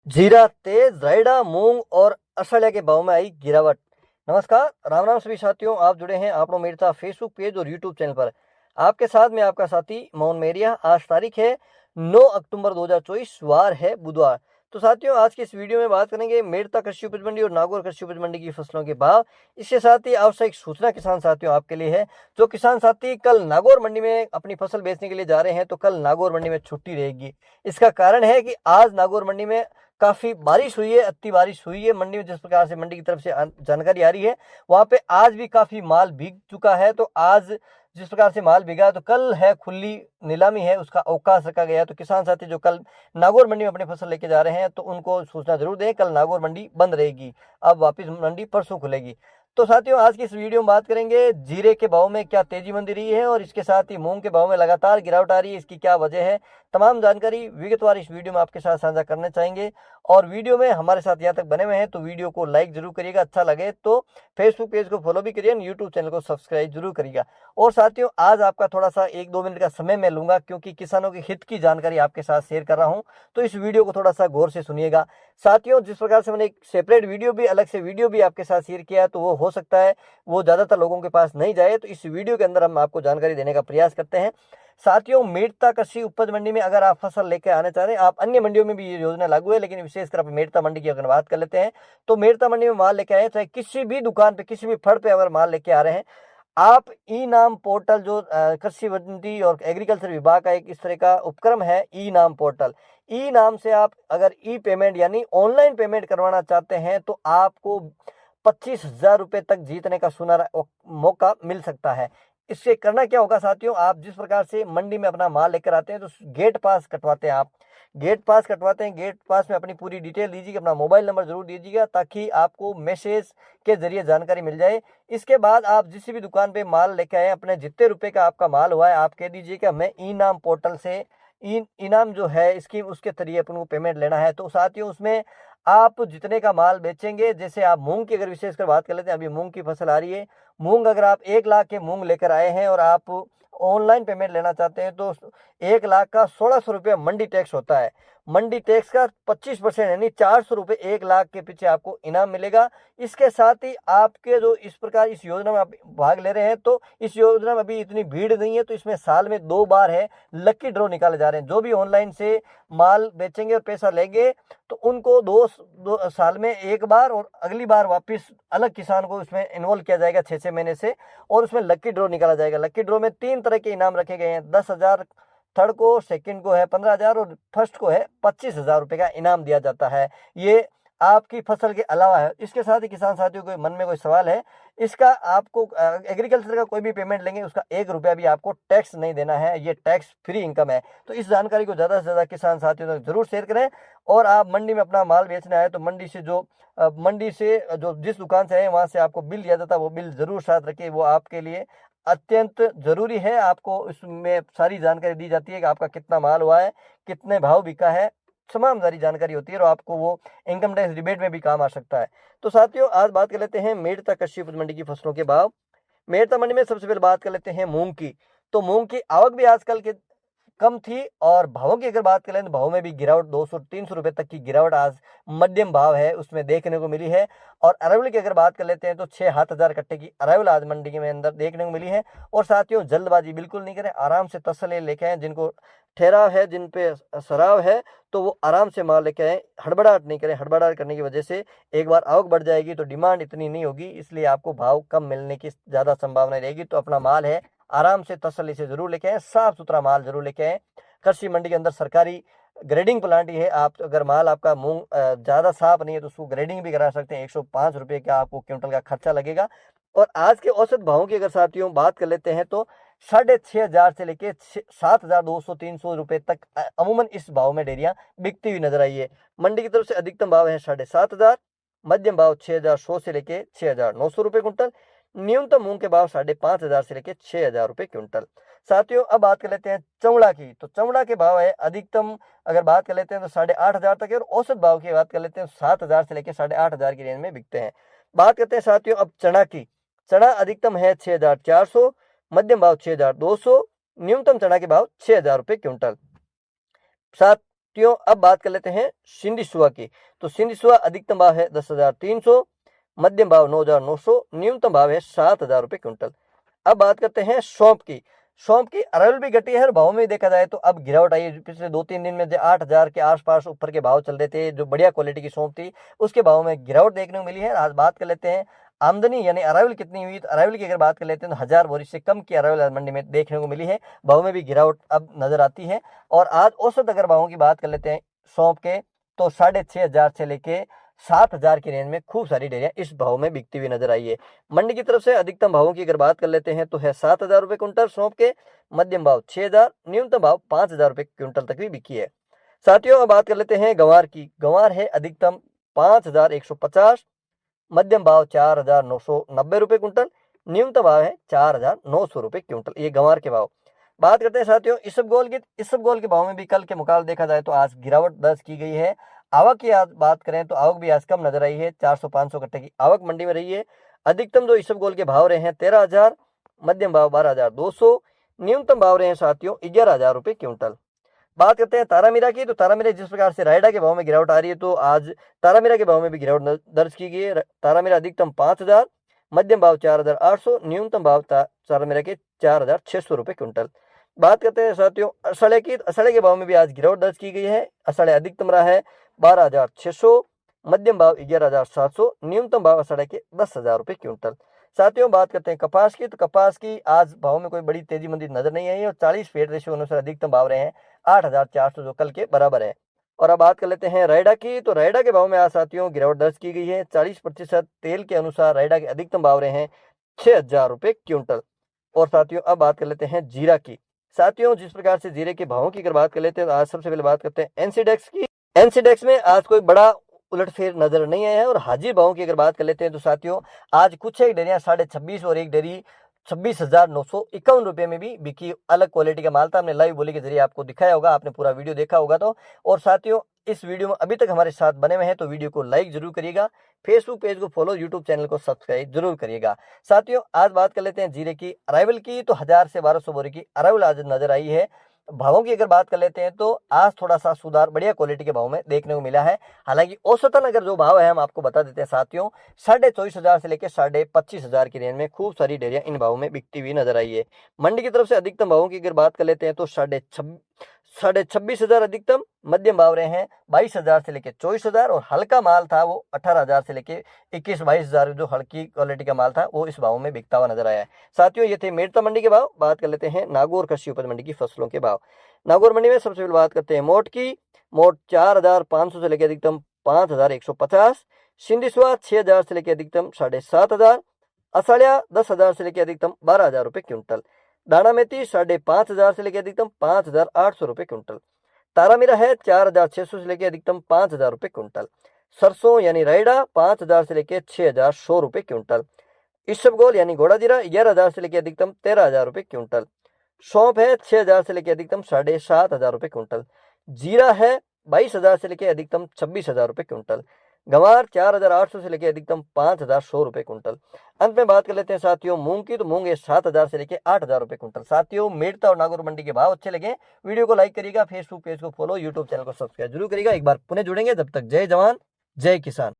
जीरा, तेज, रायडा, मूंग और असड़िया के भाव में आई गिरावट। नमस्कार, राम राम सभी साथियों। आप जुड़े हैं आपनो मेरता फेसबुक पेज और यूट्यूब चैनल पर। आपके साथ में आपका साथी मोहन मेरिया। आज तारीख है 9 अक्टूबर 2024, वार है बुधवार। तो साथियों, आज की इस वीडियो में बात करेंगे मेरता कृषि उपज मंडी और नागौर कृषि उपज मंडी की फसलों के भाव। इसके साथ ही आवश्यक सूचना किसान साथियों आपके लिए है। जो किसान साथी कल नागौर मंडी में अपनी फसल बेचने के लिए जा रहे हैं, तो कल नागौर मंडी में छुट्टी रहेगी। इसका कारण है कि आज नागौर मंडी में काफी बारिश हुई है, अति बारिश हुई है। मंडी में जिस प्रकार से मंडी की तरफ से जानकारी आ रही है, वहां पे आज भी काफी माल भीग चुका है। तो आज जिस प्रकार से माल भीगा, तो कल है खुली नीलामी है, उसका अवकाश रखा गया है। तो किसान साथी जो कल नागौर मंडी में अपनी फसल लेके जा रहे हैं, तो उनको सूचना जरूर दें, कल नागौर मंडी बंद रहेगी। अब वापिस मंडी परसों खुलेगी। तो साथियों, आज की इस वीडियो में बात करेंगे जीरे के भाव में क्या तेजी मंदी रही है, और इसके साथ ही मूंग के भाव में लगातार गिरावट आ रही है, इसकी क्या वजह है। तमाम जानकारी विगतवार इस वीडियो में आपके साथ साझा करना चाहेंगे। और वीडियो में हमारे साथ यहाँ तक बने हुए हैं, तो वीडियो को लाइक जरूर करिएगा। अच्छा लगे तो फेसबुक पेज को फॉलो भी करिए, यूट्यूब चैनल को सब्सक्राइब जरूर करिएगा। और साथियों, आज आपका थोड़ा सा 1-2 मिनट का समय मैं लूंगा, क्योंकि किसानों के हित की जानकारी आपके साथ शेयर कर रहा हूं। तो इस वीडियो को थोड़ा सा गौर से सुनिएगा। साथियों, जिस प्रकार से मैंने एक सेपरेट वीडियो भी, अलग से वीडियो भी आपके साथ शेयर किया है, तो वो हो सकता है वो ज्यादातर लोगों के पास नहीं जाए। तो इस वीडियो के अंदर हम आपको जानकारी देने का प्रयास करते हैं। साथियों, मेरता कृषि उपज मंडी में अगर आप फसल लेके आने चाह रहे हैं, आप अन्य मंडियों में भी ये योजना लागू है, लेकिन विशेषकर आप मेरता मंडी की अगर बात कर लेते हैं, तो मेरता मंडी में माल लेके आए, चाहे किसी भी दुकान पे, किसी भी फड़ पे अगर माल लेके आ रहे हैं, आप ई नाम पोर्टल, जो कृषि मंडी और एग्रीकल्चर विभाग का एक इस तरह का उपक्रम है, ई नाम पोर्टल। ई नाम से आप अगर ई पेमेंट यानी ऑनलाइन पेमेंट करवाना चाहते हैं, तो आपको 25,000 रुपए तक जीतने का सुनहरा मौका मिल सकता है। इससे करना क्या होगा साथियों, आप जिस प्रकार से मंडी में अपना माल लेकर आते हैं, तो गेट पास कटवाते हैं। आप गेट पास कटवाते हैं, गेट पास में अपनी पूरी डिटेल दीजिएगा, अपना मोबाइल नंबर जरूर दीजिएगा, ताकि आपको मैसेज के जरिए जानकारी मिल जाए। इसके बाद आप जिस भी दुकान पे माल लेके आए, अपने जितने रुपए का आपका माल हुआ है, आप कह दीजिएगा मैं इनाम पोर्टल से इनाम जो है स्कीम, उसके जरिए अपन को पेमेंट लेना है। तो साथियों, उसमें आप जितने का माल बेचेंगे, जैसे आप मूंग की अगर विशेषकर बात कर लेते हैं, अभी मूंग की फसल आ रही है। मूंग अगर आप 1 लाख के मूंग लेकर आए हैं और आप ऑनलाइन पेमेंट लेना चाहते हैं, तो 1 लाख का 1600 रुपये मंडी टैक्स होता है। मंडी टैक्स का 25% यानी 400 रुपये 1 लाख के पीछे आपको इनाम मिलेगा। इसके साथ ही आपके जो इस प्रकार इस योजना में आप भाग ले रहे हैं, तो इस योजना में अभी इतनी भीड़ नहीं है, तो इसमें साल में 2 बार है लकी ड्रॉ निकाले जा रहे हैं। जो भी ऑनलाइन से माल बेचेंगे और पैसा लेंगे, तो उनको दो साल में 1 बार, और अगली बार वापस अलग किसान को इसमें इन्वॉल्व किया जाएगा 6-6 महीने से, और उसमें लकी ड्रॉ निकाला जाएगा। लकी ड्रॉ में 3 तरह के इनाम रखे गए हैं। 10,000 थर्ड को, सेकंड को है 15,000, और फर्स्ट को है 25,000 रुपए का इनाम दिया जाता है। ये आपकी फसल के अलावा है। इसके साथ ही किसान साथियों के मन में कोई सवाल है, इसका आपको एग्रीकल्चर का कोई भी पेमेंट लेंगे, उसका 1 रुपया भी आपको टैक्स नहीं देना है। ये टैक्स फ्री इनकम है। तो इस जानकारी को ज्यादा से ज्यादा किसान साथियों तक जरूर शेयर करें। और आप मंडी में अपना माल बेचना है, तो मंडी से जो जिस दुकान से है, वहां से आपको बिल दिया जाता है, वो बिल जरूर साथ रखिए। वो आपके लिए अत्यंत जरूरी है। आपको इसमें सारी जानकारी दी जाती है कि आपका कितना माल हुआ है, कितने भाव बिका है, तमाम सारी जानकारी होती है, और आपको वो इनकम टैक्स रिबेट में भी काम आ सकता है। तो साथियों, आज बात कर लेते हैं मेरता कृषि उपज मंडी की फसलों के भाव। मेरता मंडी में सबसे पहले बात कर लेते हैं मूंग की। तो मूंग की आवक भी आजकल के कम थी, और भावों की अगर बात करें, तो भाव में भी गिरावट, 200-300 रुपए तक की गिरावट आज मध्यम भाव है उसमें देखने को मिली है। और अरावल की अगर बात कर लेते हैं, तो 6,000 कट्टे की अरावल आज मंडी में अंदर देखने को मिली है। और साथियों, जल्दबाजी बिल्कुल नहीं करें, आराम से तसल्ली लेके आए। जिनको ठहराव है, जिन पे सराव है, तो वो आराम से माल लेके आए, हड़बड़ाहट नहीं करें। हड़बड़ाहट करने की वजह से एक बार आवक बढ़ जाएगी, तो डिमांड इतनी नहीं होगी, इसलिए आपको भाव कम मिलने की ज्यादा संभावना रहेगी। तो अपना माल है, आराम से तसल्ली से जरूर लेके आए, साफ सुथरा माल जरूर लेके आए। कृषि मंडी के अंदर सरकारी ग्रेडिंग प्लांट ही है। आप अगर माल आपका मूंग ज्यादा साफ नहीं है, तो उसको ग्रेडिंग भी करा सकते हैं। 105 रुपए का आपको क्विंटल का खर्चा लगेगा। और आज के औसत भावों की अगर साथियों बात कर लेते हैं, तो 6,500 से लेके 7,200-300 रुपए तक अमूमन इस भाव में डेरियां बिकती हुई नजर आई है। मंडी की तरफ से अधिकतम भाव है 7,500, मध्यम भाव 6,100 से लेके 6,900 रुपए क्विंटल, न्यूनतम मूंग के भाव 5,500 से लेके 6,000 रुपए क्विंटल। साथियों, अब बात कर लेते हैं चौड़ा की। तो चौड़ा के भाव है अधिकतम अगर बात कर लेते हैं, तो 8,500 तक है, और औसत भाव की बात कर लेते हैं, 7,000 से लेके 8,500 की रेंज में बिकते हैं। बात करते हैं साथियों अब चना की। चना अधिकतम है 6,400, मध्यम भाव 6,200, न्यूनतम चना के भाव 6,000 रुपए क्विंटल। साथ साथियों अब बात कर लेते हैं सिंधी सुआ की। तो सिंधी सुआ अधिकतम भाव है 10,300, मध्यम भाव 9,900, न्यूनतम भाव है 7,000 रुपये क्विंटल। अब बात करते हैं सौंफ की। सौंफ की अरावल भी घटी है और भाव में देखा जाए तो अब गिरावट आई है। पिछले 2-3 दिन में जो 8,000 के आसपास ऊपर के भाव चल रहे थे, जो बढ़िया क्वालिटी की सौंफ थी उसके भाव में गिरावट देखने को मिली है। आज बात कर लेते हैं आमदनी यानी अरावल कितनी हुई। तो अरावल की अगर बात कर लेते हैं तो 1000 बोरी से कम की अरावल मंडी में देखने को मिली है। भाव में भी गिरावट अब नजर आती है। और आज औसत अगर भावों की बात कर लेते हैं सौंफ के तो 6,500 से लेके 7,000 की रेंज में खूब सारी डेयरियां इस भाव में बिकती हुई नजर आई है। मंडी की तरफ से अधिकतम भावों की अगर बात कर लेते हैं तो है 7,000 रुपये क्विंटल सौंफ के, मध्यम भाव 6,000, न्यूनतम भाव 5,000 रुपये क्विंटल तक भी बिकी है। साथियों अब बात कर लेते हैं गंवार की। गंवार है अधिकतम 5,150, मध्यम भाव 4,990 रुपये क्विंटल, न्यूनतम भाव है 4,900 रुपये क्विंटल। ये गंवार के भाव। बात करते हैं साथियों इसबगोल की। इसबगोल के भाव में भी कल के मुकाबले देखा जाए तो आज गिरावट दर्ज की गई है। आवक की आज बात करें तो आवक भी आज कम नजर आई है। 400-500 कट्टे की आवक मंडी में रही है। अधिकतम जो इसबगोल के भाव रहे हैं 13,000, मध्यम भाव 12,200, न्यूनतम भाव रहे हैं साथियों 11,000 रुपये क्विंटल। बात करते हैं तारामीरा की। तो तारामीरा जिस प्रकार से रायडा के भाव में गिरावट आ रही है तो आज तारामीरा के भाव में भी गिरावट दर्ज की गई है। तारामीरा अधिकतम 5,000, मध्यम भाव 4,800, न्यूनतम भाव तारामीरा के 4,600 रुपये क्विंटल। बात करते हैं साथियों असड़े की। असड़े के भाव में भी आज गिरावट दर्ज की गई है। असड़े अधिकतम रहा है 12,600, मध्यम भाव 11,700, न्यूनतम भाव असड़े के 10,000 रुपये क्विंटल। साथियों बात करते हैं कपास की। तो कपास की आज भाव में कोई बड़ी तेजी मंदी नजर नहीं आई है और 40 फेड रेशियो अनुसार अधिकतम भाव रहे हैं 8,400 जो कल के बराबर है। और अब बात कर लेते हैं रायडा की। तो रायडा के भाव में आज साथियों गिरावट दर्ज की गई है। 40% तेल के अनुसार रायडा के अधिकतम भाव रहे हैं 6,000 रुपये क्विंटल। और साथियों अब बात कर लेते हैं जीरा की। साथियों जिस प्रकार से जीरे के भावों की अगर बात कर लेते हैं तो आज सबसे पहले बात करते हैं एनसीडेक्स की। एनसीडेक्स में आज कोई बड़ा उलटफेर नजर नहीं आया है। और हाजिर भावों की अगर बात कर लेते हैं तो साथियों आज कुछ एक डेयरियां 26.5 और एक डेयरी 26,951 रुपये में भी बिकी। अलग क्वालिटी का माल था। हमने लाइव बोली के जरिए आपको दिखाया होगा, आपने पूरा वीडियो देखा होगा। तो और साथियों इस वीडियो में अभी तक हमारे साथ बने हुए हैं तो वीडियो को लाइक जरूर करिएगा, फेसबुक पेज को फॉलो, यूट्यूब चैनल को सब्सक्राइब जरूर करिएगा। साथियों आज बात कर लेते हैं जीरे की अराइवल की। तो 1000 से 1200 बोरी की अराइवल आज नजर आई है। भावों की अगर बात कर लेते हैं तो आज थोड़ा सा सुधार बढ़िया क्वालिटी के भाव में देखने को मिला है। हालांकि औसतन अगर जो भाव है हम आपको बता देते हैं साथियों 24,500 से लेकर 25,500 की रेंज में खूब सारी डेयरियां इन भावों में बिकती हुई नजर आई है। मंडी की तरफ से अधिकतम भावों की अगर बात कर लेते हैं तो 26,500 अधिकतम, मध्यम भाव रहे हैं 22,000 से लेकर 24,000 और हल्का माल था वो 18,000 से लेकर 21-22,000 जो हल्की क्वालिटी का माल था वो इस भाव में बिकता हुआ नजर आया है। साथियों ये थे मेड़ता मंडी के भाव। बात कर लेते हैं नागौर कृषि उपज मंडी की फसलों के भाव। नागौर मंडी में सबसे पहले बात करते हैं मोट की। मोट 4,500 से लेकर अधिकतम 5,150, सिंधिसुआ 6,000 से लेकर अधिकतम 7,500, असड़िया 10,000 से लेकर अधिकतम 12,000 रुपये क्विंटल। दाना मेथी 5,500 से लेकर अधिकतम 5,800 रुपये क्विंटल। तारामीरा है 4,600 से लेकर अधिकतम 5,000 रुपये क्विंटल। सरसों यानी रायडा 5,000 से लेकर 6,100 रुपये क्विंटल। इसबगोल यानी घोड़ा जीरा 11,000 से लेकर अधिकतम 13,000 रुपये क्विंटल। सौंफ है 6,000 से लेकर अधिकतम 7,500 रुपये क्विंटल। जीरा है 22,000 से लेकर अधिकतम 26,000 रुपये क्विंटल। गंवार 4,800 से लेकर अधिकतम 5,100 रुपये क्विंटल। अंत में बात कर लेते हैं साथियों मूंग की। तो मूंग है 7,000 से लेकर 8,000 रुपये क्विंटल। साथियों मेड़ता और नागौर मंडी के भाव अच्छे लगे वीडियो को लाइक करिएगा, फेसबुक पेज को फॉलो, यूट्यूब चैनल को सब्सक्राइब जरूर करिएगा। एक बार पुनः जुड़ेंगे, जब तक जय जवान जय किसान।